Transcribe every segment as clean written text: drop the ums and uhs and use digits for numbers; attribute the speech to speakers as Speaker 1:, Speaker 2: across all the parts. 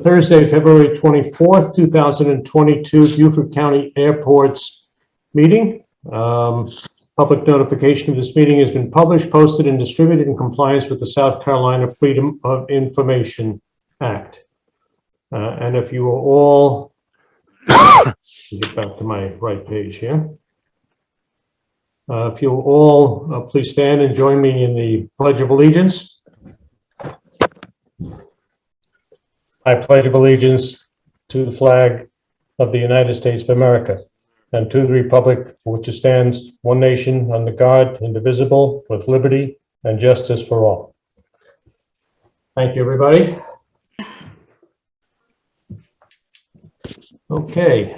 Speaker 1: Thursday, February 24th, 2022, Beaufort County Airports meeting. Public notification of this meeting has been published, posted, and distributed in compliance with the South Carolina Freedom of Information Act. And if you are all, get back to my right page here. If you all please stand and join me in the Pledge of Allegiance. I pledge allegiance to the flag of the United States of America and to the republic for which it stands, one nation, under God, indivisible, with liberty and justice for all. Thank you, everybody. Okay.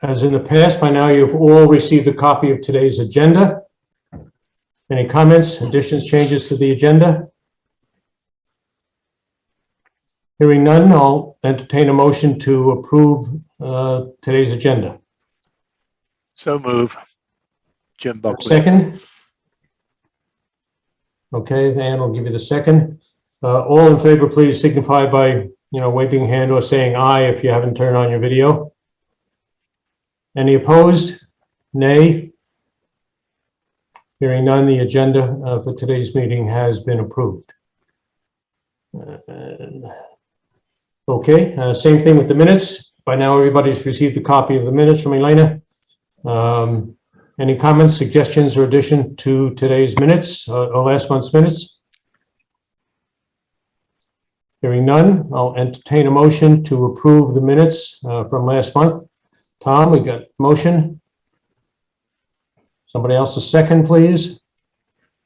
Speaker 1: As in the past, by now you've all received a copy of today's agenda. Any comments, additions, changes to the agenda? Hearing none, I'll entertain a motion to approve today's agenda.
Speaker 2: So move. Jim Buckley.
Speaker 1: Second? Okay, Ann will give you the second. All in favor, please signify by, waving a hand or saying aye if you haven't turned on your video. Any opposed? Nay? Hearing none, the agenda for today's meeting has been approved. Okay, same thing with the minutes. By now, everybody's received a copy of the minutes from Elena. Any comments, suggestions, or addition to today's minutes or last month's minutes? Hearing none, I'll entertain a motion to approve the minutes from last month. Tom, we got motion. Somebody else a second, please.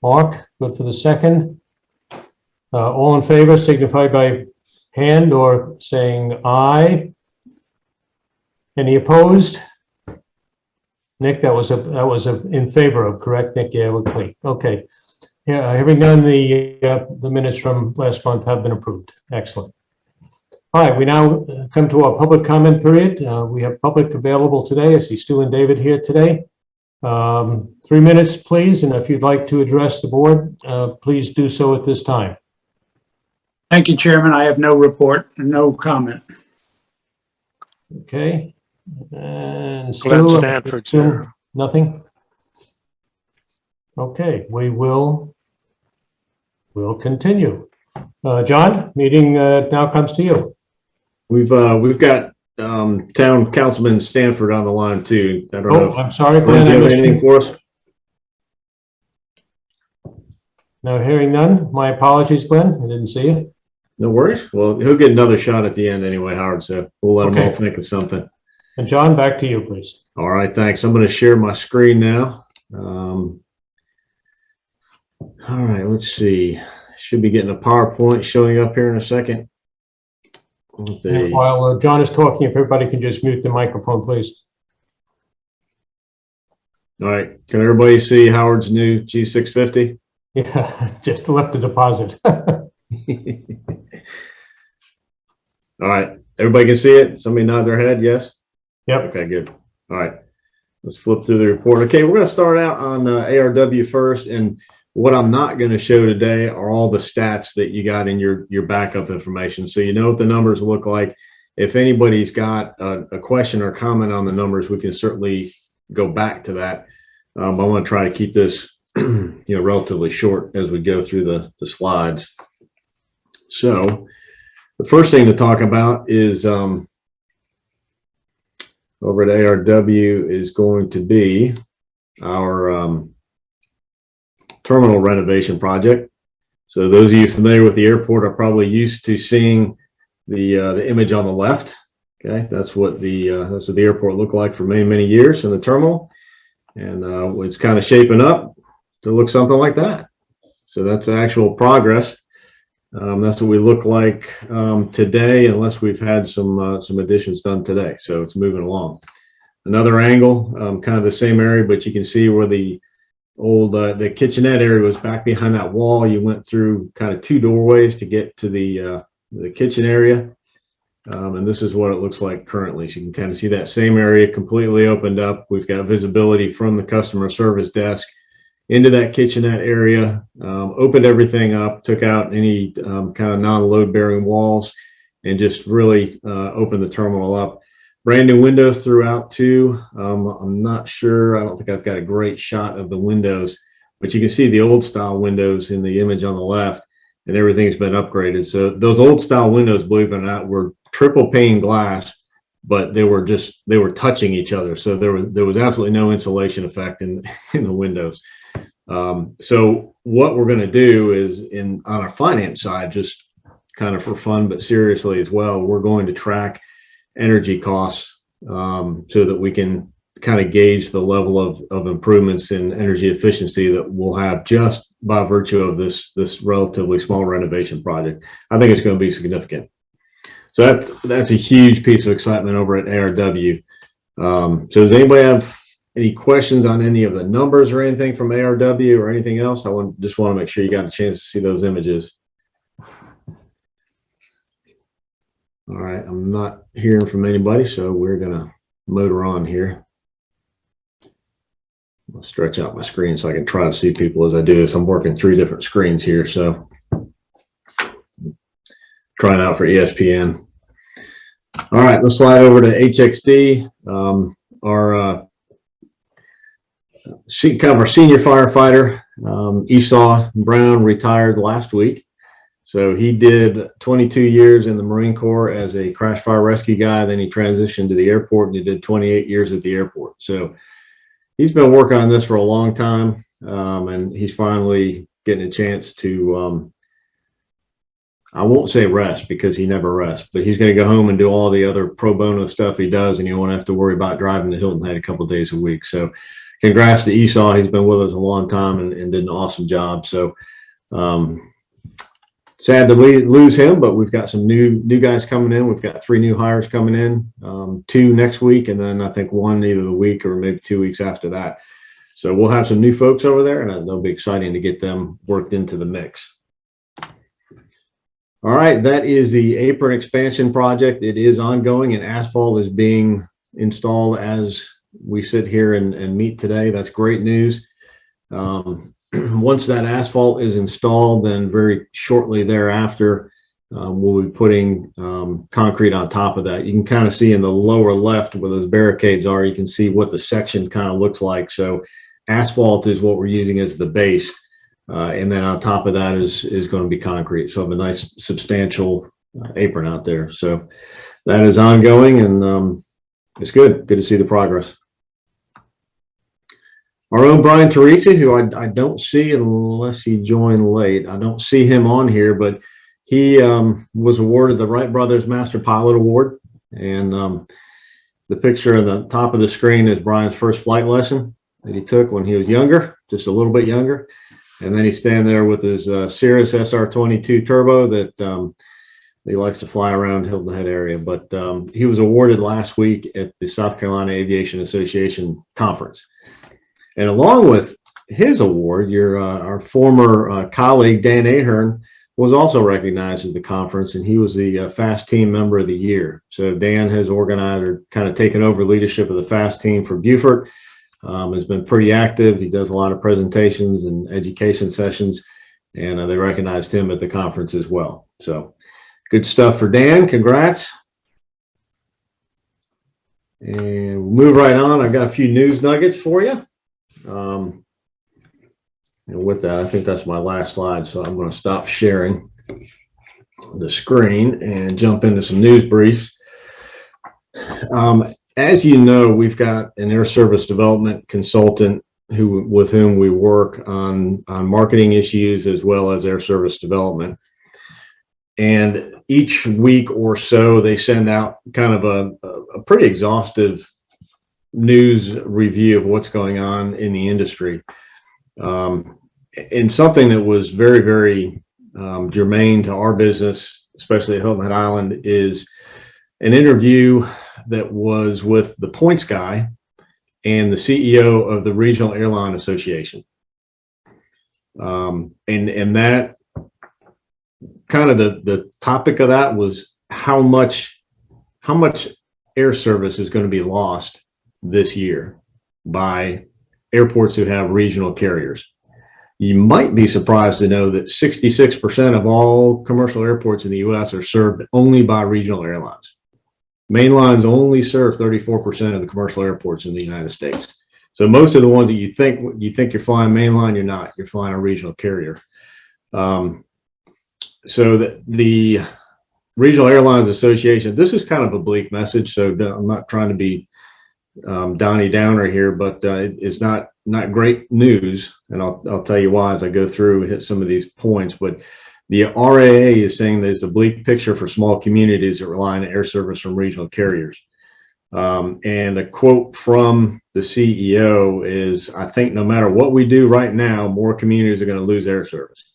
Speaker 1: Mark, good for the second. All in favor, signify by hand or saying aye. Any opposed? Nick, that was a in favor of, correct, Nick? Yeah, we're clean. Okay. Yeah, hearing none, the minutes from last month have been approved. Excellent. All right, we now come to our public comment period. We have public available today. I see Stu and David here today. 3 minutes, please, and if you'd like to address the board, please do so at this time.
Speaker 3: Thank you, Chairman. I have no report and no comment.
Speaker 1: Okay. And
Speaker 2: Glenn
Speaker 1: Stu,
Speaker 2: Stanford's there.
Speaker 1: Nothing? Okay, we'll continue. John, meeting now comes to you.
Speaker 4: We've got Town Councilman Stanford on the line too. I don't know.
Speaker 1: I'm sorry,
Speaker 4: Glenn,
Speaker 1: Glenn.
Speaker 4: do you have anything for us?
Speaker 1: No, hearing none. My apologies, Glenn. I didn't see you.
Speaker 4: No worries. Well, he'll get another shot at the end anyway, Howard. So we'll let him all think of something.
Speaker 1: And John, back to you, please.
Speaker 4: All right, thanks. I'm going to share my screen now. All right, let's see. Should be getting a PowerPoint showing up here in a second.
Speaker 1: While John is talking, if everybody can just mute the microphone, please.
Speaker 4: All right, can everybody see Howard's new G650?
Speaker 1: Yeah, just left a deposit.
Speaker 4: All right, everybody can see it? Somebody nod their head, yes?
Speaker 1: Yep.
Speaker 4: Okay, good. All right, let's flip through the report. Okay, we're going to start out on ARW first, and what I'm not going to show today are all the stats that you got in your backup information. So you know what the numbers look like. If anybody's got a question or comment on the numbers, we can certainly go back to that. I want to try to keep this relatively short as we go through the slides. So the first thing to talk about is over at ARW is going to be our terminal renovation project. So those of you familiar with the airport are probably used to seeing the image on the left. Okay, that's what the airport looked like for many years in the terminal, and it's kind of shaping up to look something like that. So that's actual progress. That's what we look like today, unless we've had some additions done today. So it's moving along. Another angle, kind of the same area, but you can see where the old the kitchenette area was back behind that wall. You went through kind of two doorways to get to the kitchen area, and this is what it looks like currently. So you can kind of see that same area completely opened up. We've got visibility from the customer service desk into that kitchenette area, opened everything up, took out any kind of non-load bearing walls, and just really opened the terminal up. Brand new windows throughout too. I'm not sure, I don't think I've got a great shot of the windows, but you can see the old style windows in the image on the left, and everything's been upgraded. So those old style windows, believe it or not, were triple pane glass, but they were touching each other. So there was absolutely no insulation effect in the windows. So what we're going to do is on our finance side, just kind of for fun, but seriously as well, we're going to track energy costs so that we can kind of gauge the level of improvements in energy efficiency that we'll have just by virtue of this relatively small renovation project. I think it's going to be significant. So that's a huge piece of excitement over at ARW. So does anybody have any questions on any of the numbers or anything from ARW or anything else? Just want to make sure you got a chance to see those images. All right, I'm not hearing from anybody, so we're going to motor on here. I'll stretch out my screen so I can try to see people as I do this. I'm working 3 different screens here, so trying out for ESPN. All right, let's slide over to HXD. Our senior firefighter, Esau Brown, retired last week. So he did 22 years in the Marine Corps as a crash fire rescue guy. Then he transitioned to the airport and he did 28 years at the airport. So he's been working on this for a long time, and he's finally getting a chance to, I won't say rest because he never rests, but he's going to go home and do all the other pro bono stuff he does, and he won't have to worry about driving to Hilton Head a couple of days a week. So congrats to Esau. He's been with us a long time and did an awesome job. So sad to lose him, but we've got some new guys coming in. We've got 3 new hires coming in, 2 next week, and then I think 1 either the week or maybe 2 weeks after that. So we'll have some new folks over there, and they'll be exciting to get them worked into the mix. All right, that is the apron expansion project. It is ongoing, and asphalt is being installed as we sit here and meet today. That's great news. Once that asphalt is installed, then very shortly thereafter, we'll be putting concrete on top of that. You can kind of see in the lower left where those barricades are, you can see what the section kind of looks like. So asphalt is what we're using as the base. And then on top of that is going to be concrete. So I have a nice substantial apron out there. So that is ongoing, and it's good to see the progress. Our own Brian Teresi, who I don't see unless he joined late. I don't see him on here, but he was awarded the Wright Brothers Master Pilot Award. And the picture on the top of the screen is Brian's first flight lesson that he took when he was younger, just a little bit younger. And then he's standing there with his Cirrus SR22 Turbo that he likes to fly around Hilton Head area. But he was awarded last week at the South Carolina Aviation Association conference. And along with his award, our former colleague, Dan Ahern, was also recognized at the conference, and he was the FAST Team Member of the Year. So Dan has organized or kind of taken over leadership of the FAST team for Beaufort. Has been pretty active. He does a lot of presentations and education sessions, and they recognized him at the conference as well. So good stuff for Dan. Congrats. And we'll move right on. I've got a few news nuggets for you. And with that, I think that's my last slide. So I'm going to stop sharing the screen and jump into some news briefs. As you know, we've got an air service development consultant with whom we work on marketing issues as well as air service development. And each week or so, they send out kind of a pretty exhaustive news review of what's going on in the industry. And something that was very, very germane to our business, especially at Hilton Head Island, is an interview that was with the points guy and the CEO of the Regional Airline Association. And that kind of the topic of that was how much air service is going to be lost this year by airports who have regional carriers. You might be surprised to know that 66% of all commercial airports in the US are served only by regional airlines. Main lines only serve 34% of the commercial airports in the United States. So most of the ones that you think you're flying mainline, you're not. You're flying a regional carrier. So the Regional Airlines Association, this is kind of a bleak message, so I'm not trying to be Donnie Downer here, but it's not great news, and I'll tell you why as I go through and hit some of these points. But the RAA is saying there's a bleak picture for small communities that rely on air service from regional carriers. And a quote from the CEO is, "I think no matter what we do right now, more communities are going to lose air service."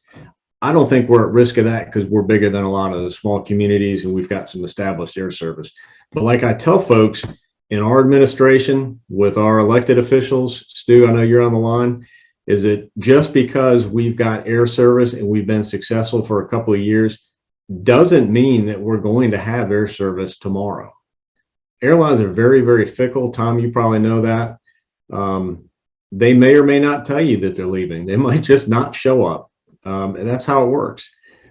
Speaker 4: I don't think we're at risk of that because we're bigger than a lot of the small communities and we've got some established air service. But like I tell folks in our administration with our elected officials, Stu, I know you're on the line, is that just because we've got air service and we've been successful for a couple of years doesn't mean that we're going to have air service tomorrow. Airlines are very, very fickle. Tom, you probably know that. They may or may not tell you that they're leaving. They might just not show up. And that's how it works.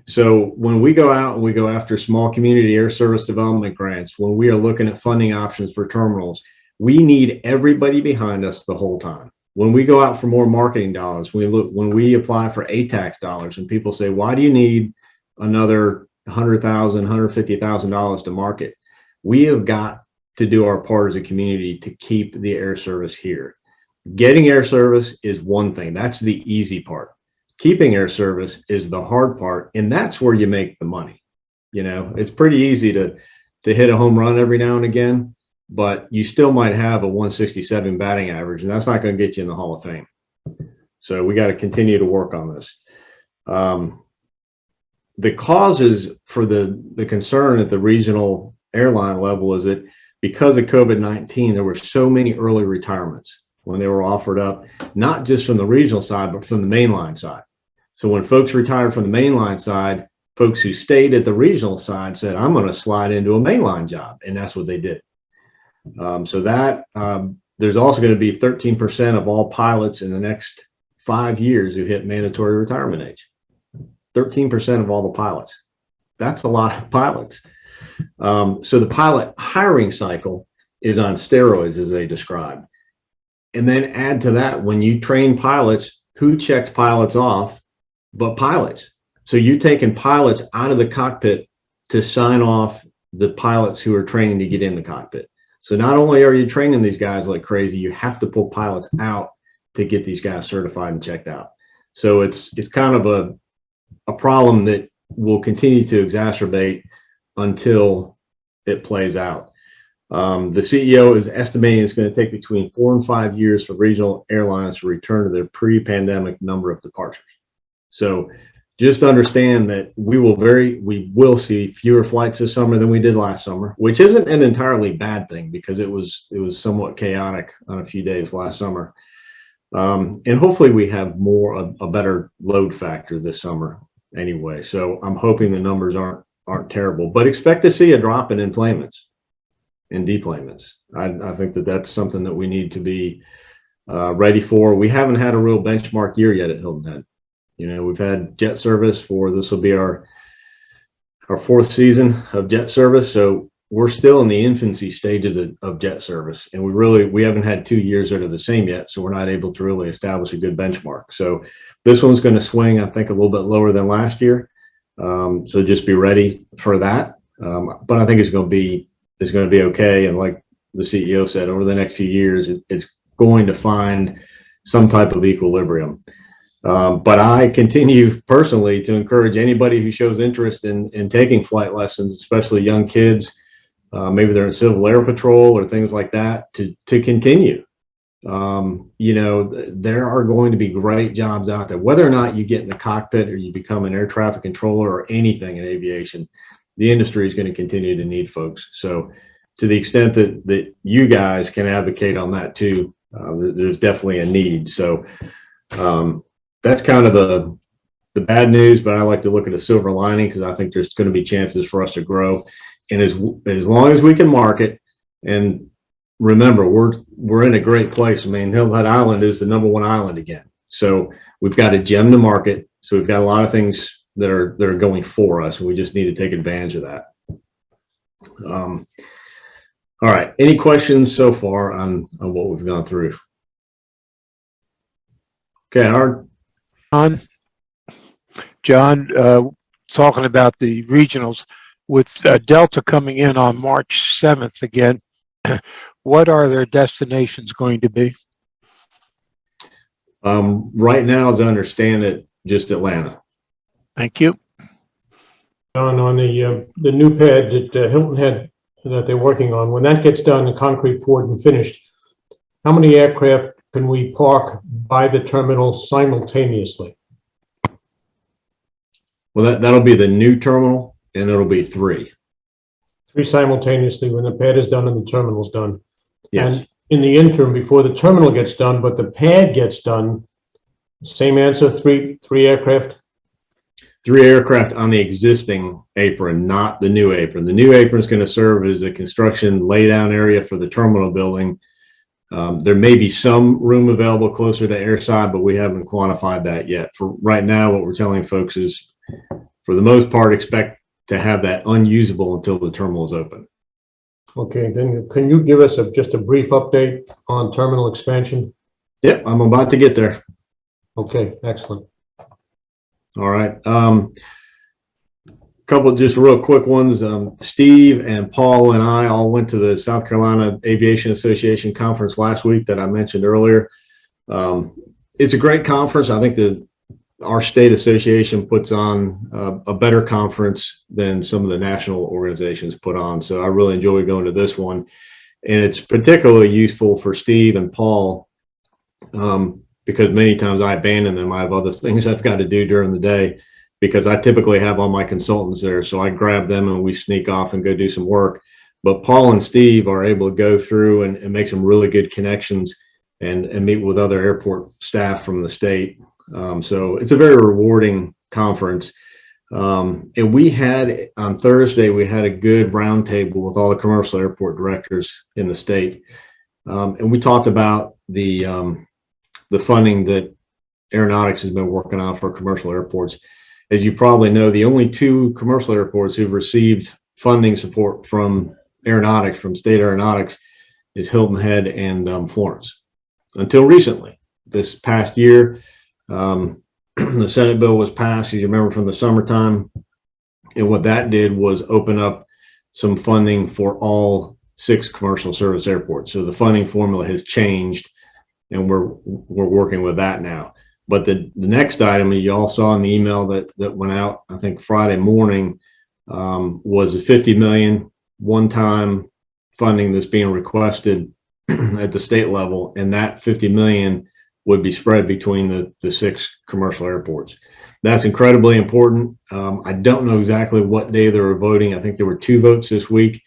Speaker 4: So when we go out and we go after small community air service development grants, when we are looking at funding options for terminals, we need everybody behind us the whole time. When we go out for more marketing dollars, when we apply for ATAX dollars and people say, why do you need another $100,000, $150,000 to market? We have got to do our part as a community to keep the air service here. Getting air service is one thing. That's the easy part. Keeping air service is the hard part, and that's where you make the money. You know, it's pretty easy to hit a home run every now and again, but you still might have a 167 batting average, and that's not going to get you in the Hall of Fame. So we got to continue to work on this. The causes for the concern at the regional airline level is that because of COVID-19, there were so many early retirements when they were offered up, not just from the regional side, but from the mainline side. So when folks retired from the mainline side, folks who stayed at the regional side said, I'm going to slide into a mainline job. And that's what they did. So that there's also going to be 13% of all pilots in the next 5 years who hit mandatory retirement age. 13% of all the pilots. That's a lot of pilots. So the pilot hiring cycle is on steroids, as they describe. And then add to that, when you train pilots, who checks pilots off but pilots? So you're taking pilots out of the cockpit to sign off the pilots who are training to get in the cockpit. So not only are you training these guys like crazy, you have to pull pilots out to get these guys certified and checked out. So it's kind of a problem that will continue to exacerbate until it plays out. The CEO is estimating it's going to take between 4 and 5 years for regional airlines to return to their pre-pandemic number of departures. So just understand that we will see fewer flights this summer than we did last summer, which isn't an entirely bad thing because it was somewhat chaotic on a few days last summer. And hopefully we have a better load factor this summer anyway. So I'm hoping the numbers aren't terrible, but expect to see a drop in enplanements and deplanements. I think that's something that we need to be ready for. We haven't had a real benchmark year yet at Hilton Head. You know, we've had jet service this will be our 4th season of jet service. So we're still in the infancy stages of jet service. And we haven't had 2 years that are the same yet. So we're not able to really establish a good benchmark. So this one's going to swing, I think, a little bit lower than last year. So just be ready for that. But I think it's going to be okay. And like the CEO said, over the next few years, it's going to find some type of equilibrium. But I continue personally to encourage anybody who shows interest in taking flight lessons, especially young kids, maybe they're in Civil Air Patrol or things like that, to continue. You know, there are going to be great jobs out there, whether or not you get in the cockpit or you become an air traffic controller or anything in aviation. The industry is going to continue to need folks. So to the extent that you guys can advocate on that too, there's definitely a need. So that's kind of the bad news, but I like to look at a silver lining because I think there's going to be chances for us to grow. And as long as we can market, and remember, we're in a great place. I mean, Hilton Head Island is the #1 island again. So we've got to gem the market. So we've got a lot of things that are going for us, and we just need to take advantage of that. All right. Any questions so far on what we've gone through? Okay, Howard.
Speaker 2: John, talking about the regionals, with Delta coming in on March 7th again, what are their destinations going to be?
Speaker 4: Right now, as I understand it, just Atlanta.
Speaker 2: Thank you.
Speaker 1: On the new pad that Hilton had, that they're working on, when that gets done, the concrete poured and finished, how many aircraft can we park by the terminal simultaneously?
Speaker 4: Well, that'll be the new terminal, and it'll be 3.
Speaker 1: 3 simultaneously when the pad is done and the terminal's done.
Speaker 4: Yes.
Speaker 1: And in the interim, before the terminal gets done, but the pad gets done, same answer, 3 aircraft?
Speaker 4: 3 aircraft on the existing apron, not the new apron. The new apron is going to serve as a construction laydown area for the terminal building. There may be some room available closer to airside, but we haven't quantified that yet. For right now, what we're telling folks is, for the most part, expect to have that unusable until the terminal is open.
Speaker 1: Okay, then can you give us just a brief update on terminal expansion?
Speaker 4: Yep, I'm about to get there.
Speaker 1: Okay, excellent.
Speaker 4: All right. Couple just real quick ones. Steve and Paul and I all went to the South Carolina Aviation Association conference last week that I mentioned earlier. It's a great conference. I think our state association puts on a better conference than some of the national organizations put on. So I really enjoy going to this one. And it's particularly useful for Steve and Paul because many times I abandon them. I have other things I've got to do during the day, because I typically have all my consultants there. So I grab them and we sneak off and go do some work. But Paul and Steve are able to go through and make some really good connections and meet with other airport staff from the state. So it's a very rewarding conference. And we had, on Thursday, we had a good roundtable with all the commercial airport directors in the state. And we talked about the funding that aeronautics has been working on for commercial airports. As you probably know, the only 2 commercial airports who've received funding support from aeronautics, from state aeronautics, is Hilton Head and Florence. Until recently, this past year, the Senate bill was passed, as you remember, from the summertime. And what that did was open up some funding for all 6 commercial service airports. So the funding formula has changed, and we're working with that now. But the next item you all saw in the email that went out, I think Friday morning, was a $50 million one-time funding that's being requested at the state level, and that $50 million would be spread between the 6 commercial airports. That's incredibly important. I don't know exactly what day they were voting. I think there were 2 votes this week.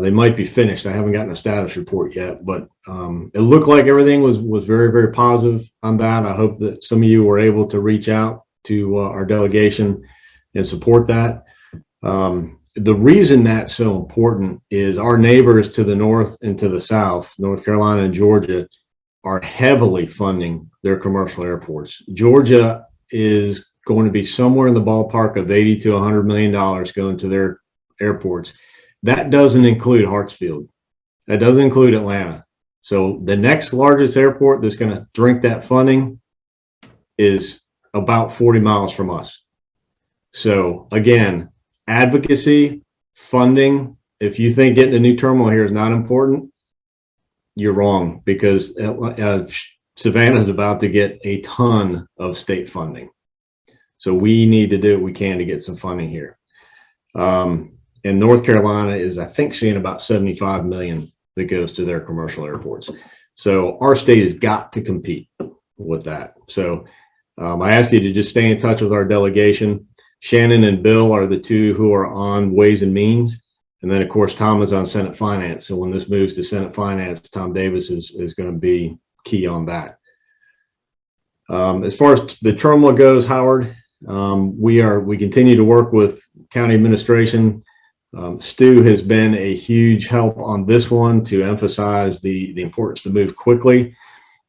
Speaker 4: They might be finished. I haven't gotten a status report yet, but it looked like everything was very, very positive on that. I hope that some of you were able to reach out to our delegation and support that. The reason that's so important is our neighbors to the north and to the south, North Carolina and Georgia, are heavily funding their commercial airports. Georgia is going to be somewhere in the ballpark of $80 to $100 million going to their airports. That doesn't include Hartsfield. That doesn't include Atlanta. So the next largest airport that's going to drink that funding is about 40 miles from us. So again, advocacy, funding. If you think getting a new terminal here is not important, you're wrong, because Savannah is about to get a ton of state funding. So we need to do what we can to get some funding here. And North Carolina is, I think, seeing about 75 million that goes to their commercial airports. So our state has got to compete with that. So I ask you to just stay in touch with our delegation. Shannon and Bill are the 2 who are on Ways and Means. And then, of course, Tom is on Senate Finance. So when this moves to Senate Finance, Tom Davis is going to be key on that. As far as the terminal goes, Howard, we continue to work with county administration. Stu has been a huge help on this one to emphasize the importance to move quickly.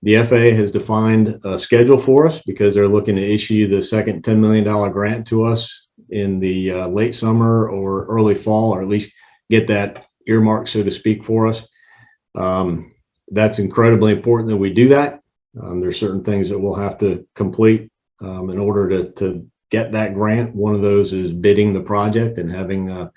Speaker 4: The FAA has defined a schedule for us because they're looking to issue the second $10 million grant to us in the late summer or early fall, or at least get that earmarked, so to speak, for us. That's incredibly important that we do that. There's certain things that we'll have to complete in order to get that grant. One of those is bidding the project and having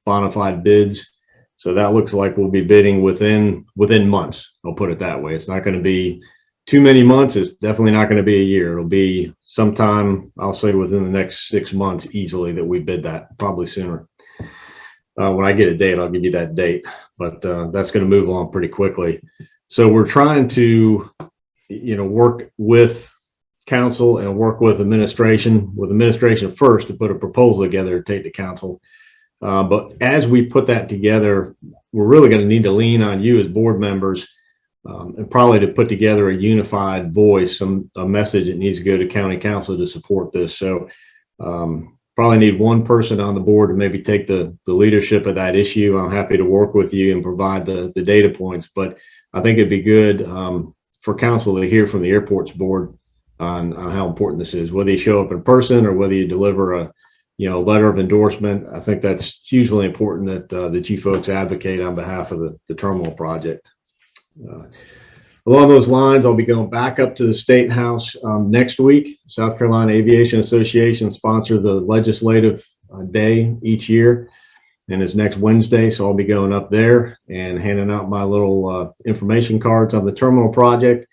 Speaker 4: bona fide bids. So that looks like we'll be bidding within months. I'll put it that way. It's not going to be too many months. It's definitely not going to be a year. It'll be sometime, I'll say within the next 6 months easily, that we bid that, probably sooner. When I get a date, I'll give you that date, but that's going to move along pretty quickly. So we're trying to, work with council and work with administration first to put a proposal together to take to council. But as we put that together, we're really going to need to lean on you as board members, and probably to put together a unified voice, a message that needs to go to county council to support this. So probably need one person on the board to maybe take the leadership of that issue. I'm happy to work with you and provide the data points, but I think it'd be good for council to hear from the airports board on how important this is, whether you show up in person or whether you deliver a letter of endorsement. I think that's hugely important that you folks advocate on behalf of the terminal project. Along those lines, I'll be going back up to the State House next week. South Carolina Aviation Association sponsors the legislative day each year, and it's next Wednesday. So I'll be going up there and handing out my little information cards on the terminal project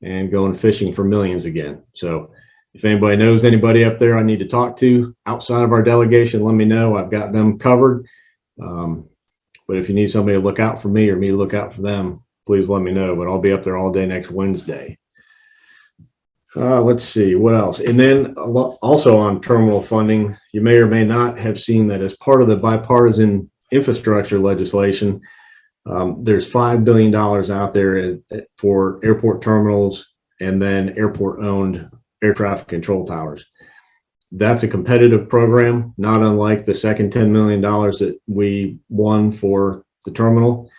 Speaker 4: and going fishing for millions again. So if anybody knows anybody up there I need to talk to outside of our delegation, let me know. I've got them covered. But if you need somebody to look out for me or me to look out for them, please let me know. But I'll be up there all day next Wednesday. Let's see what else. And then also on terminal funding, you may or may not have seen that as part of the bipartisan infrastructure legislation, there's $5 billion out there for airport terminals and then airport owned air traffic control towers. That's a competitive program, not unlike the second $10 million that we won for the terminal.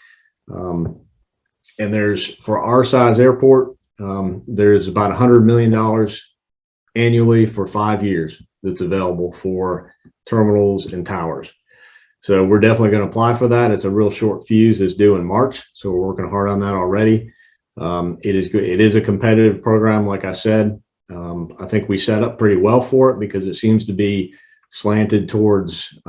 Speaker 4: And there's, for our size airport, there's about $100 million annually for 5 years that's available for terminals and towers. So we're definitely going to apply for that. It's a real short fuse. It's due in March, so we're working hard on that already. It is good. It is a competitive program, like I said. I think we set up pretty well for it because it seems to be slanted towards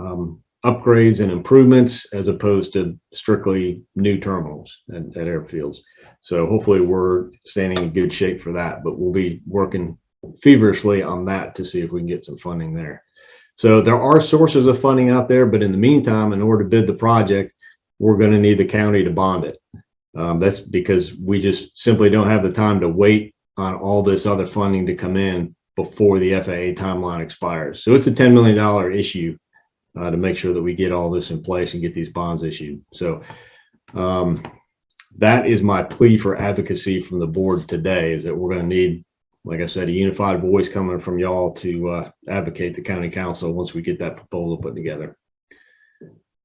Speaker 4: upgrades and improvements as opposed to strictly new terminals at airfields. So hopefully we're standing in good shape for that, but we'll be working feverishly on that to see if we can get some funding there. So there are sources of funding out there, but in the meantime, in order to bid the project, we're going to need the county to bond it. That's because we just simply don't have the time to wait on all this other funding to come in before the FAA timeline expires. So it's a $10 million issue to make sure that we get all this in place and get these bonds issued. So that is my plea for advocacy from the board today, is that we're going to need, like I said, a unified voice coming from y'all to advocate the county council once we get that proposal put together.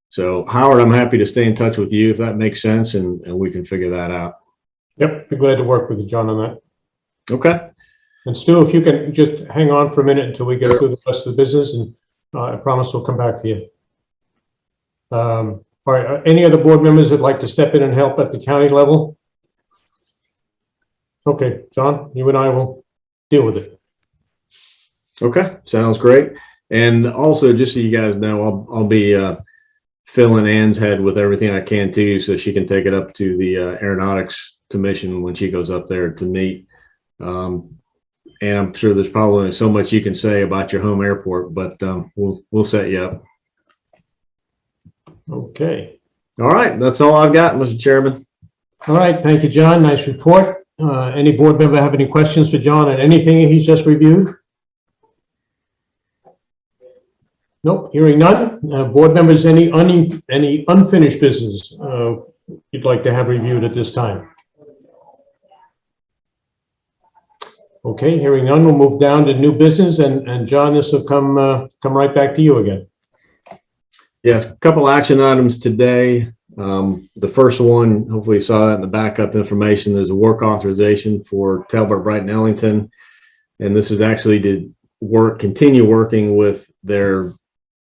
Speaker 4: So Howard, I'm happy to stay in touch with you if that makes sense, and we can figure that out.
Speaker 1: Yep, be glad to work with you, John, on that.
Speaker 4: Okay.
Speaker 1: And Stu, if you can just hang on for a minute until we get through the rest of the business, and I promise we'll come back to you. All right, any other board members that'd like to step in and help at the county level? Okay, John, you and I will deal with it.
Speaker 4: Okay, sounds great. And also, just so you guys know, I'll be filling Ann's head with everything I can too, so she can take it up to the Aeronautics Commission when she goes up there to meet. And I'm sure there's probably only so much you can say about your home airport, but we'll set you up.
Speaker 1: Okay.
Speaker 4: All right, that's all I've got, Mr. Chairman.
Speaker 1: All right, thank you, John. Nice report. Any board member have any questions for John on anything he's just reviewed? Nope, hearing none. Board members, any unfinished business you'd like to have reviewed at this time? Okay, hearing none, we'll move down to new business, and John, this will come right back to you again.
Speaker 4: Yeah, a couple action items today. The first one, hopefully you saw that in the backup information. There's a work authorization for Talbot, Wright, and Ellington. And this is actually to continue working with their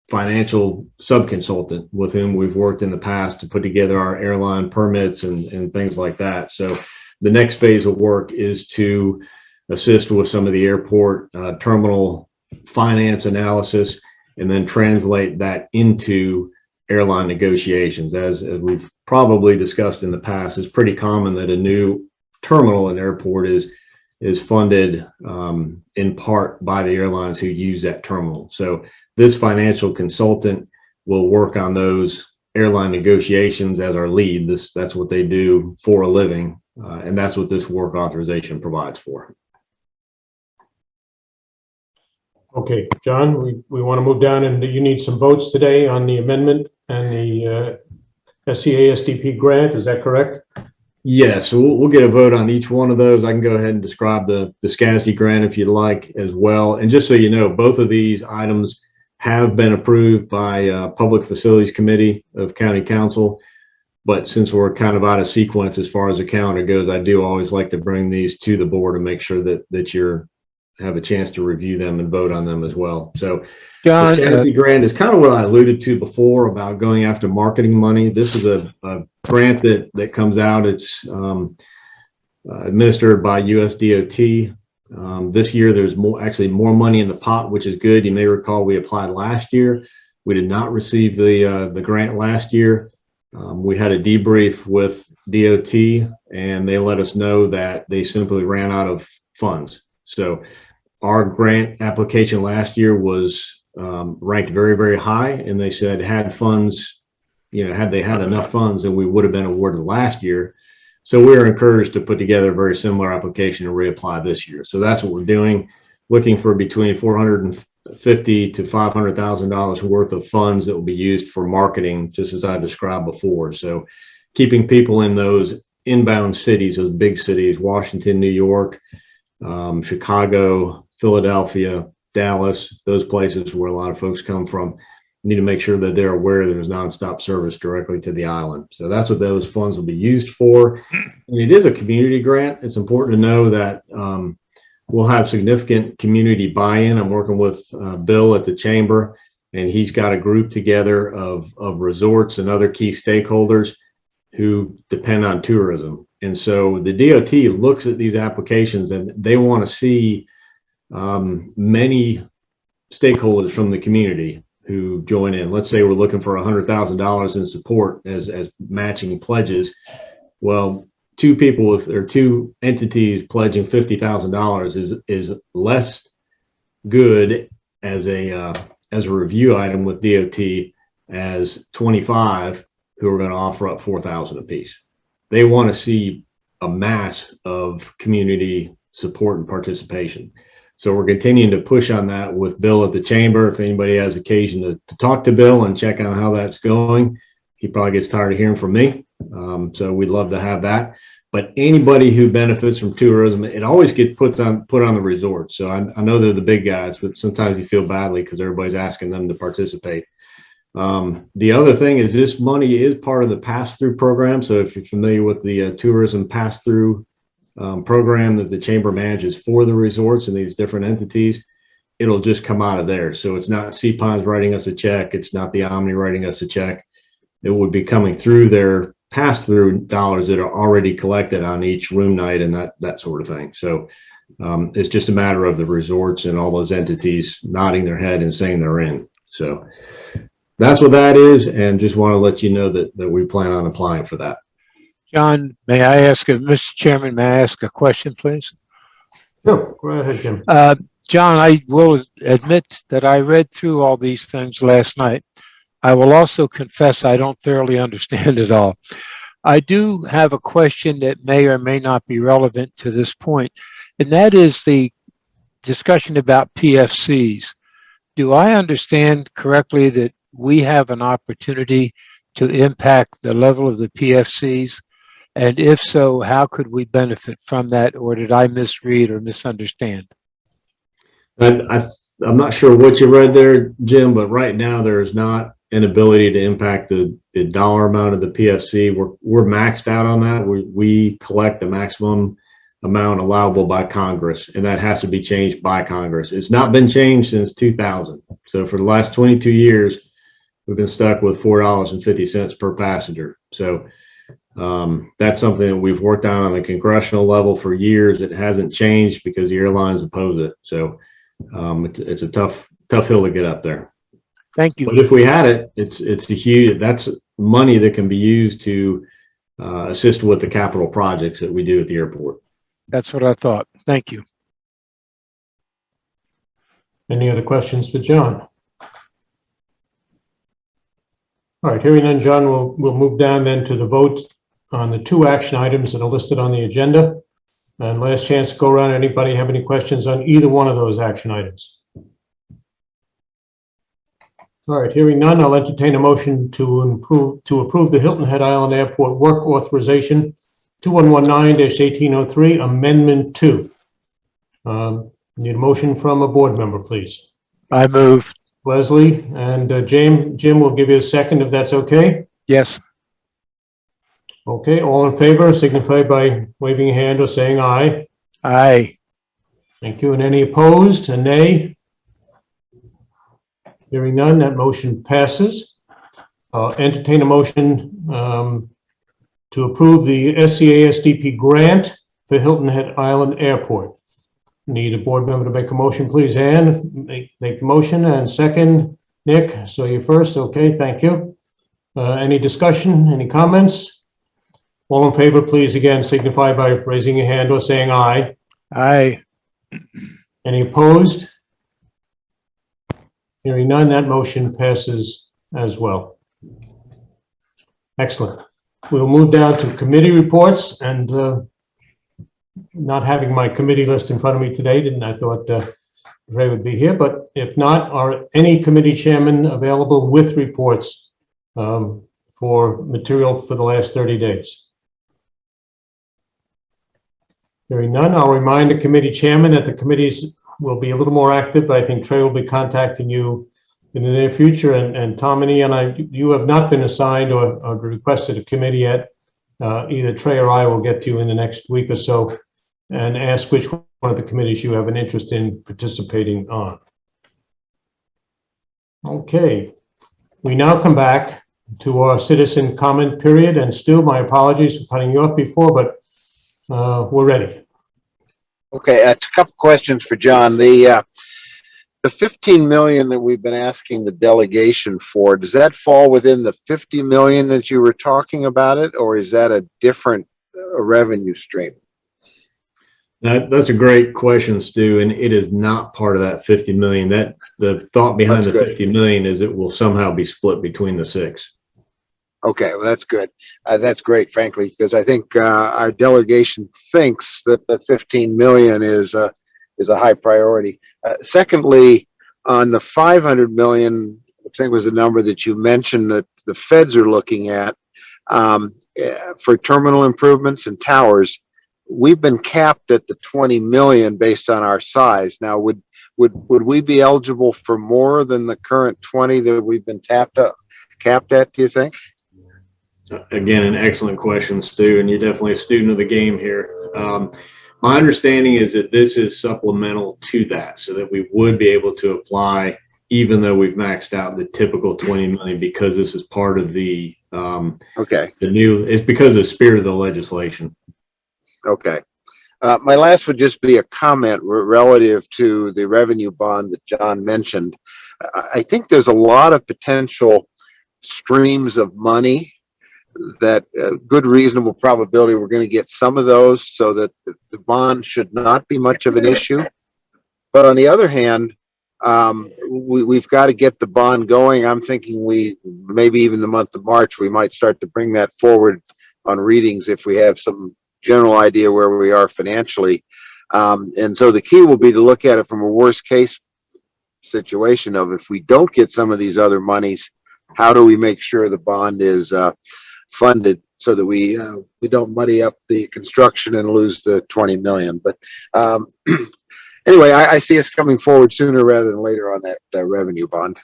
Speaker 4: financial subconsultant with whom we've worked in the past to put together our airline permits and things like that. So the next phase of work is to assist with some of the airport terminal finance analysis and then translate that into airline negotiations. As we've probably discussed in the past, it's pretty common that a new terminal in airport is funded in part by the airlines who use that terminal. So this financial consultant will work on those airline negotiations as our lead. That's what they do for a living, and that's what this work authorization provides for.
Speaker 1: Okay, John, we want to move down, and you need some votes today on the amendment and the SCASDP grant. Is that correct?
Speaker 4: Yes, so we'll get a vote on each one of those. I can go ahead and describe the SCASD grant if you'd like as well. And just so you know, both of these items have been approved by Public Facilities Committee of County Council. But since we're kind of out of sequence as far as the calendar goes, I do always like to bring these to the board and make sure that you're have a chance to review them and vote on them as well. So
Speaker 2: John,
Speaker 4: the SCASD grant is kind of what I alluded to before about going after marketing money. This is a grant that comes out. It's administered by US DOT. This year, there's actually more money in the pot, which is good. You may recall we applied last year. We did not receive the grant last year. We had a debrief with DOT, and they let us know that they simply ran out of funds. So our grant application last year was ranked very, very high, and they said had funds, had they had enough funds, then we would have been awarded last year. So we were encouraged to put together a very similar application and reapply this year. So that's what we're doing, looking for between $450,000 to $500,000 worth of funds that will be used for marketing, just as I described before. So keeping people in those inbound cities, those big cities, Washington, New York, Chicago, Philadelphia, Dallas, those places where a lot of folks come from, need to make sure that they're aware there's nonstop service directly to the island. So that's what those funds will be used for. And it is a community grant. It's important to know that we'll have significant community buy-in. I'm working with Bill at the Chamber, and he's got a group together of resorts and other key stakeholders who depend on tourism. And so the DOT looks at these applications and they want to see many stakeholders from the community who join in. Let's say we're looking for $100,000 in support as matching pledges. Well, two entities pledging $50,000 is less good as a review item with DOT as 25 who are going to offer up $4,000 apiece. They want to see a mass of community support and participation. So we're continuing to push on that with Bill at the Chamber. If anybody has occasion to talk to Bill and check on how that's going, he probably gets tired of hearing from me. So we'd love to have that. But anybody who benefits from tourism, it always gets put on the resorts. So I know they're the big guys, but sometimes you feel badly because everybody's asking them to participate. The other thing is this money is part of the pass-through program. So if you're familiar with the tourism pass-through program that the Chamber manages for the resorts and these different entities, it'll just come out of there. So it's not CPONS writing us a check. It's not the Omni writing us a check. It would be coming through their pass-through dollars that are already collected on each room night and that sort of thing. So it's just a matter of the resorts and all those entities nodding their head and saying they're in. So that's what that is, and just want to let you know that we plan on applying for that.
Speaker 2: John, may I ask, Mr. Chairman, may I ask a question, please?
Speaker 1: Sure, go ahead, Jim.
Speaker 2: John, I will admit that I read through all these things last night. I will also confess I don't thoroughly understand it all. I do have a question that may or may not be relevant to this point, and that is the discussion about PFCs. Do I understand correctly that we have an opportunity to impact the level of the PFCs? And if so, how could we benefit from that? Or did I misread or misunderstand?
Speaker 4: I'm not sure what you read there, Jim, but right now there is not inability to impact the dollar amount of the PFC. We're maxed out on that. We collect the maximum amount allowable by Congress, and that has to be changed by Congress. It's not been changed since 2000. So for the last 22 years, we've been stuck with $4.50 per passenger. So that's something that we've worked on the congressional level for years. It hasn't changed because the airlines oppose it. So it's a tough hill to get up there.
Speaker 2: Thank you.
Speaker 4: But if we had it, it's a huge, that's money that can be used to assist with the capital projects that we do at the airport.
Speaker 2: That's what I thought. Thank you.
Speaker 1: Any other questions for John? All right, hearing none, John, we'll move down then to the vote on the 2 action items that are listed on the agenda. And last chance to go around. Anybody have any questions on either one of those action items? All right, hearing none, I'll entertain a motion to approve the Hilton Head Island Airport Work Authorization 2119-1803 Amendment 2. Need a motion from a board member, please.
Speaker 2: I move.
Speaker 1: Leslie and Jim will give you a second if that's okay.
Speaker 2: Yes.
Speaker 1: Okay, all in favor signify by waving a hand or saying aye.
Speaker 2: Aye.
Speaker 1: Thank you. And any opposed? A nay? Hearing none, that motion passes. Entertain a motion to approve the SCASDP grant for Hilton Head Island Airport. Need a board member to make a motion, please. Ann, make the motion, and second, Nick. So you're first. Okay, thank you. Any discussion, any comments? All in favor, please again signify by raising your hand or saying aye.
Speaker 2: Aye.
Speaker 1: Any opposed? Hearing none, that motion passes as well. Excellent. We'll move down to committee reports, and not having my committee list in front of me today, I thought Ray would be here, but if not, are any committee chairmen available with reports for material for the last 30 days? Hearing none, I'll remind the committee chairman that the committees will be a little more active. I think Trey will be contacting you in the near future, and Tom and Ian, you have not been assigned or requested a committee yet. Either Trey or I will get to you in the next week or so and ask which one of the committees you have an interest in participating on. Okay, we now come back to our citizen comment period. And Stu, my apologies for cutting you off before, but we're ready.
Speaker 5: Okay, a couple questions for John. The 15 million that we've been asking the delegation for, does that fall within the 50 million that you were talking about it, or is that a different revenue stream?
Speaker 4: That's a great question, Stu, and it is not part of that 50 million. That the thought behind the 50 million is it will somehow be split between the 6.
Speaker 5: Okay, well, that's good. That's great, frankly, because I think our delegation thinks that the 15 million is a high priority. Secondly, on the 500 million, I think was the number that you mentioned that the feds are looking at for terminal improvements and towers, we've been capped at the 20 million based on our size. Now, would we be eligible for more than the current 20 that we've been capped at, do you think?
Speaker 4: Again, an excellent question, Stu, and you're definitely a student of the game here. My understanding is that this is supplemental to that, so that we would be able to apply even though we've maxed out the typical 20 million, because this is part of the it's because of the spirit of the legislation.
Speaker 5: Okay. My last would just be a comment relative to the revenue bond that John mentioned. I think there's a lot of potential streams of money that good reasonable probability we're going to get some of those, so that the bond should not be much of an issue. But on the other hand, we've got to get the bond going. I'm thinking maybe even the month of March, we might start to bring that forward on readings if we have some general idea where we are financially. And so the key will be to look at it from a worst case situation of, if we don't get some of these other monies, how do we make sure the bond is funded so that we don't muddy up the construction and lose the 20 million. But anyway, I see us coming forward sooner rather than later on that revenue bond.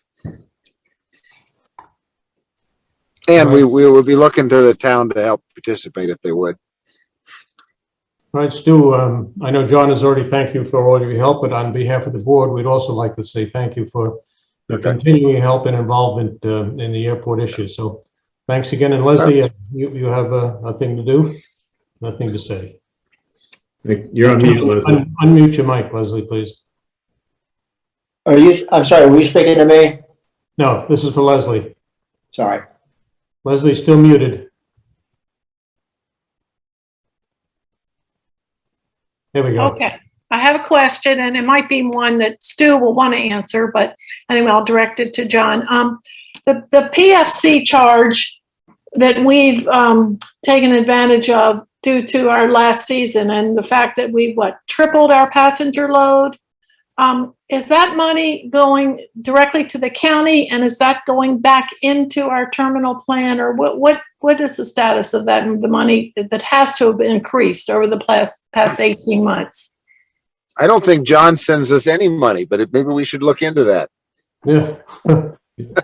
Speaker 5: And
Speaker 1: Right.
Speaker 5: we will be looking to the town to help participate if they would.
Speaker 1: All right, Stu, I know John has already thanked you for all your help, but on behalf of the board, we'd also like to say thank you for your
Speaker 5: Okay.
Speaker 1: continuing help and involvement in the airport issue. So thanks again. And Leslie, you have a thing to do? Nothing to say.
Speaker 4: You're on mute, Leslie.
Speaker 1: Unmute your mic, Leslie, please.
Speaker 6: I'm sorry, were you speaking to me?
Speaker 1: No, this is for Leslie.
Speaker 6: Sorry.
Speaker 1: Leslie's still muted. There we go.
Speaker 7: Okay, I have a question, and it might be one that Stu will want to answer, but anyway, I'll direct it to John. The PFC charge that we've taken advantage of due to our last season and the fact that we, tripled our passenger load, is that money going directly to the county, and is that going back into our terminal plan, or what is the status of that, the money that has to have increased over the past 18 months?
Speaker 5: I don't think John sends us any money, but maybe we should look into that.
Speaker 1: Yeah.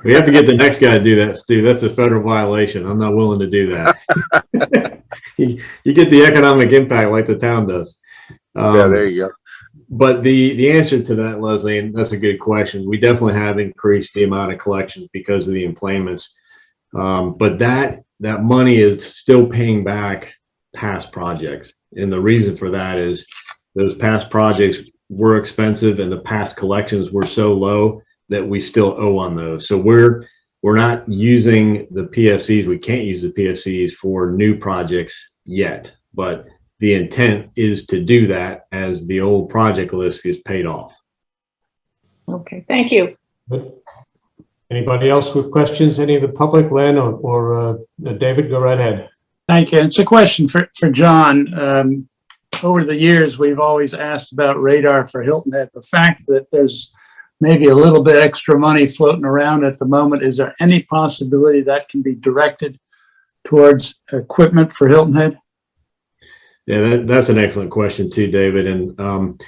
Speaker 4: We have to get the next guy to do that, Stu. That's a federal violation. I'm not willing to do that. You get the economic impact like the town does.
Speaker 5: Yeah, there you go.
Speaker 4: But the answer to that, Leslie, and that's a good question. We definitely have increased the amount of collections because of the employments. But that money is still paying back past projects. And the reason for that is those past projects were expensive and the past collections were so low that we still owe on those. So we're not using the PFCs. We can't use the PFCs for new projects yet, but the intent is to do that as the old project list is paid off.
Speaker 7: Okay, thank you.
Speaker 1: Good. Anybody else with questions? Any of the public, Len or David, go right ahead.
Speaker 3: Thank you. It's a question for John. Over the years, we've always asked about radar for Hilton Head. The fact that there's maybe a little bit extra money floating around at the moment, is there any possibility that can be directed towards equipment for Hilton Head?
Speaker 4: Yeah, that's an excellent question too, David. And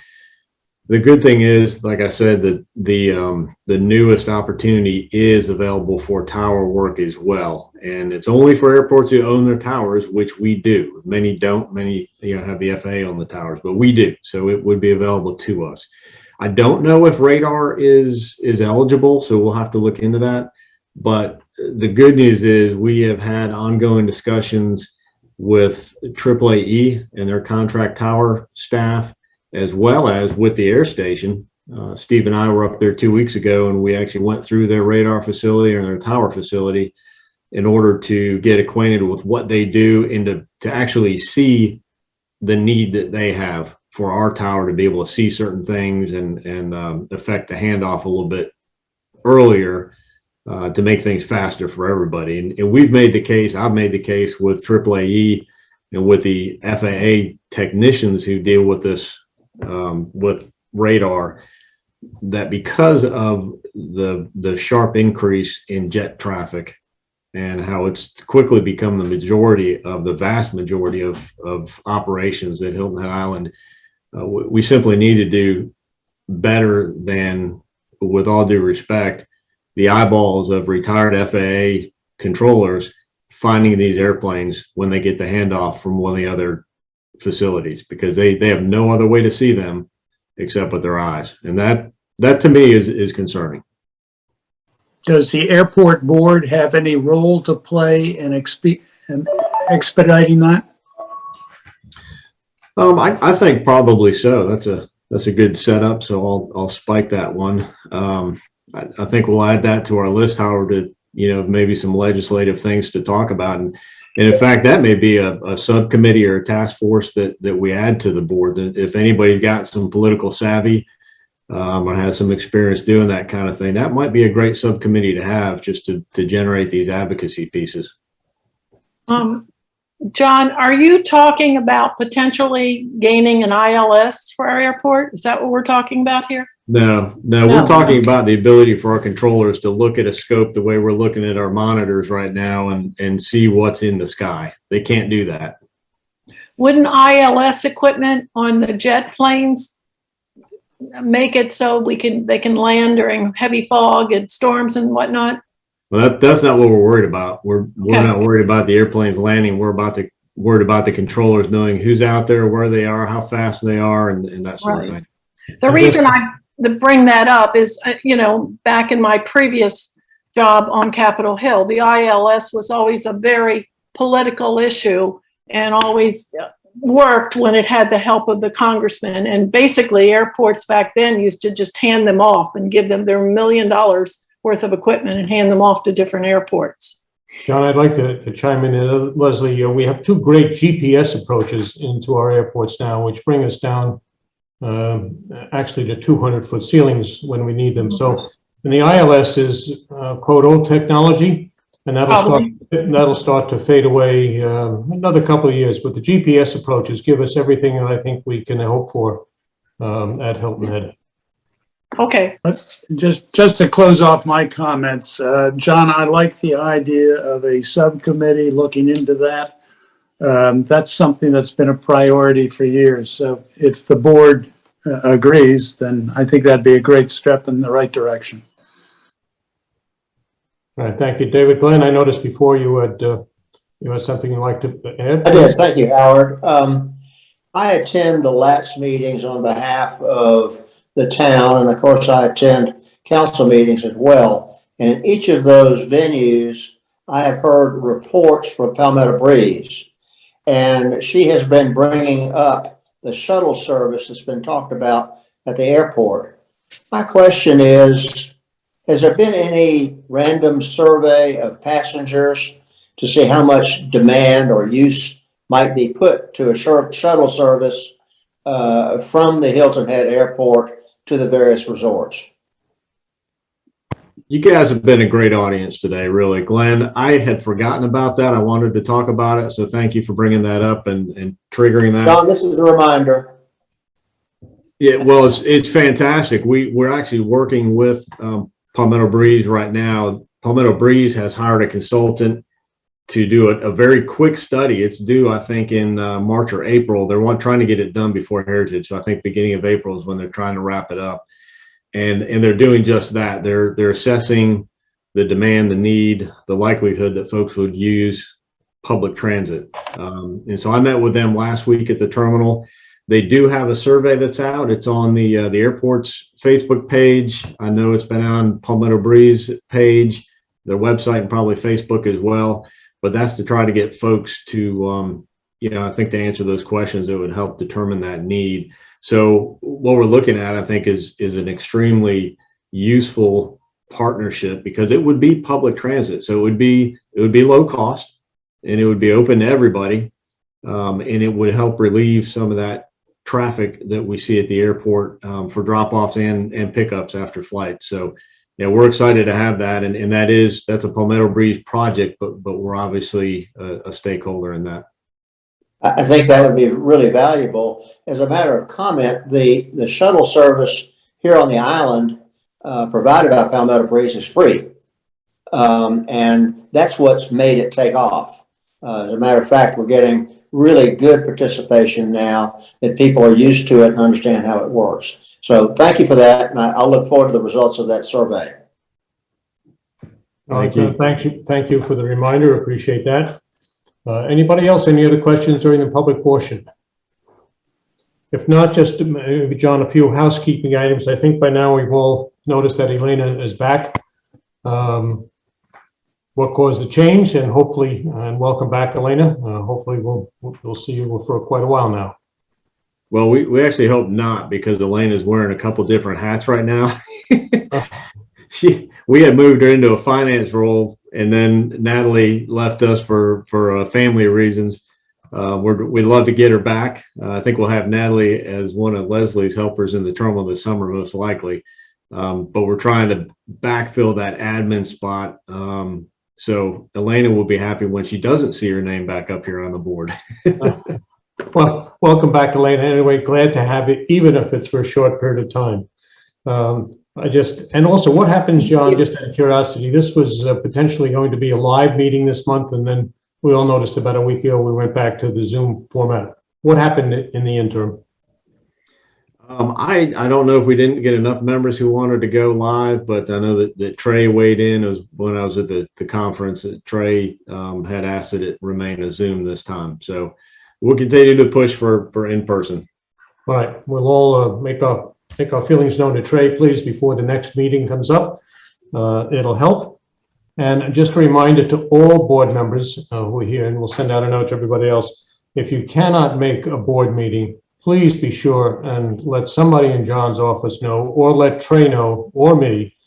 Speaker 4: the good thing is, like I said, that the newest opportunity is available for tower work as well. And it's only for airports who own their towers, which we do. Many don't. Many have the FAA on the towers, but we do. So it would be available to us. I don't know if radar is eligible, so we'll have to look into that. But the good news is we have had ongoing discussions with AAAE and their contract tower staff, as well as with the air station. Steve and I were up there 2 weeks ago, and we actually went through their radar facility and their tower facility in order to get acquainted with what they do and to actually see the need that they have for our tower to be able to see certain things and affect the handoff a little bit earlier to make things faster for everybody. And we've made the case, I've made the case with AAAE and with the FAA technicians who deal with this, with radar, that because of the sharp increase in jet traffic and how it's quickly become the vast majority of operations at Hilton Head Island, we simply need to do better than, with all due respect, the eyeballs of retired FAA controllers finding these airplanes when they get the handoff from one of the other facilities, because they have no other way to see them except with their eyes. And that to me is concerning.
Speaker 3: Does the airport board have any role to play in expediting that?
Speaker 4: I think probably so. That's a good setup. So I'll spike that one. I think we'll add that to our list, Howard, to, maybe some legislative things to talk about. And in fact, that may be a subcommittee or a task force that we add to the board. If anybody's got some political savvy or has some experience doing that kind of thing, that might be a great subcommittee to have, just to generate these advocacy pieces.
Speaker 7: John, are you talking about potentially gaining an ILS for our airport? Is that what we're talking about here?
Speaker 4: No, we're talking about the ability for our controllers to look at a scope the way we're looking at our monitors right now and see what's in the sky. They can't do that.
Speaker 7: Wouldn't ILS equipment on the jet planes make it so they can land during heavy fog and storms and whatnot?
Speaker 4: Well, that's not what we're worried about. We're
Speaker 7: Okay.
Speaker 4: not worried about the airplanes landing. We're worried about the controllers knowing who's out there, where they are, how fast they are, and that sort of
Speaker 7: Right.
Speaker 4: thing.
Speaker 7: The reason I bring that up is, back in my previous job on Capitol Hill, the ILS was always a very political issue and always worked when it had the help of the congressman. And basically, airports back then used to just hand them off and give them their $1 million worth of equipment and hand them off to different airports.
Speaker 1: John, I'd like to chime in. Leslie, we have two great GPS approaches into our airports now, which bring us down actually to 200-foot ceilings when we need them. So, and the ILS is quote old technology, and that'll start to fade away another couple of years. But the GPS approaches give us everything that I think we can hope for at Hilton Head.
Speaker 7: Okay.
Speaker 3: Just to close off my comments, John, I like the idea of a subcommittee looking into that. That's something that's been a priority for years. So if the board agrees, then I think that'd be a great step in the right direction.
Speaker 1: All right, thank you, David. Glenn, I noticed before you had something you'd like to add.
Speaker 6: I did. Thank you, Howard. I attend the LATS meetings on behalf of the town, and of course I attend council meetings as well. And in each of those venues, I have heard reports from Palmetto Breeze, and she has been bringing up the shuttle service that's been talked about at the airport. My question is, has there been any random survey of passengers to see how much demand or use might be put to a shuttle service from the Hilton Head Airport to the various resorts?
Speaker 4: You guys have been a great audience today, really. Glenn, I had forgotten about that. I wanted to talk about it, so thank you for bringing that up and triggering that.
Speaker 6: John, this is a reminder.
Speaker 4: Yeah, well, it's fantastic. We're actually working with Palmetto Breeze right now. Palmetto Breeze has hired a consultant to do a very quick study. It's due, I think, in March or April. They're trying to get it done before Heritage, so I think beginning of April is when they're trying to wrap it up. And they're doing just that. They're assessing the demand, the need, the likelihood that folks would use public transit. And so I met with them last week at the terminal. They do have a survey that's out. It's on the airport's Facebook page. I know it's been on Palmetto Breeze page, their website, and probably Facebook as well. But that's to try to get folks to, I think to answer those questions that would help determine that need. So what we're looking at, I think, is an extremely useful partnership, because it would be public transit. So it would be low cost, and it would be open to everybody. And it would help relieve some of that traffic that we see at the airport for drop-offs and pickups after flights. So yeah, we're excited to have that. And that's a Palmetto Breeze project, but we're obviously a stakeholder in that.
Speaker 6: I think that would be really valuable. As a matter of comment, the shuttle service here on the island provided by Palmetto Breeze is free. And that's what's made it take off. As a matter of fact, we're getting really good participation now that people are used to it and understand how it works. So thank you for that, and I'll look forward to the results of that survey.
Speaker 1: Thank you for the reminder. Appreciate that. Anybody else? Any other questions during the public portion? If not, just maybe, John, a few housekeeping items. I think by now we've all noticed that Elena is back. What caused the change? And hopefully, and welcome back, Elena. Hopefully we'll see you for quite a while now.
Speaker 4: Well, we actually hope not, because Elena's wearing a couple different hats right now. We had moved her into a finance role, and then Natalie left us for family reasons. We'd love to get her back. I think we'll have Natalie as one of Leslie's helpers in the terminal this summer, most likely. But we're trying to backfill that admin spot. So Elena will be happy when she doesn't see her name back up here on the board.
Speaker 1: Well, welcome back, Elena. Anyway, glad to have it, even if it's for a short period of time. And also, what happened, John, just out of curiosity, this was potentially going to be a live meeting this month, and then we all noticed about a week ago we went back to the Zoom format. What happened in the interim?
Speaker 4: I don't know if we didn't get enough members who wanted to go live, but I know that Trey weighed in. It was when I was at the conference that Trey had asked that it remain a Zoom this time. So we'll continue to push for in person.
Speaker 1: All right, we'll all make our feelings known to Trey, please, before the next meeting comes up. It'll help. And just a reminder to all board members who are here, and we'll send out a note to everybody else. If you cannot make a board meeting, please be sure and let somebody in John's office know, or let Trey know, or me,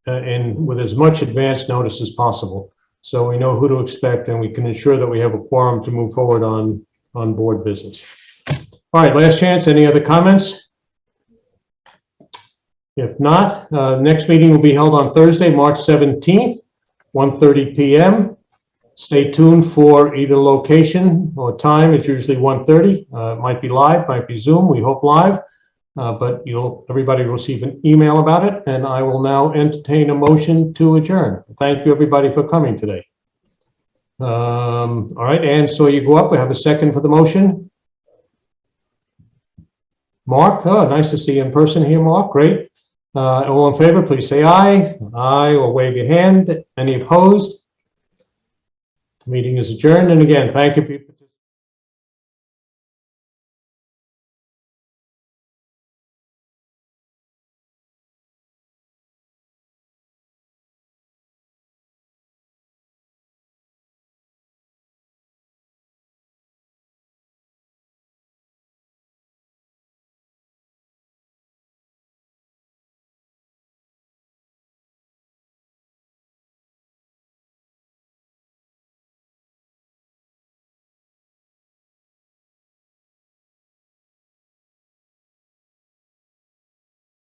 Speaker 1: with as much advance notice as possible, so we know who to expect and we can ensure that we have a quorum to move forward on board business. All right, last chance. Any other comments? If not, next meeting will be held on Thursday, March 17th, 1:30 p.m. Stay tuned for either location or time. It's usually 1:30. It might be live, might be Zoom. We hope live, but everybody will receive an email about it. And I will now entertain a motion to adjourn. Thank you, everybody, for coming today. All right, Ann, so you go up. We have a second for the motion. Mark, oh, nice to see you in person here, Mark. Great. All in favor, please say aye. Aye, or wave your hand. Any opposed? Meeting is adjourned. And again, thank you.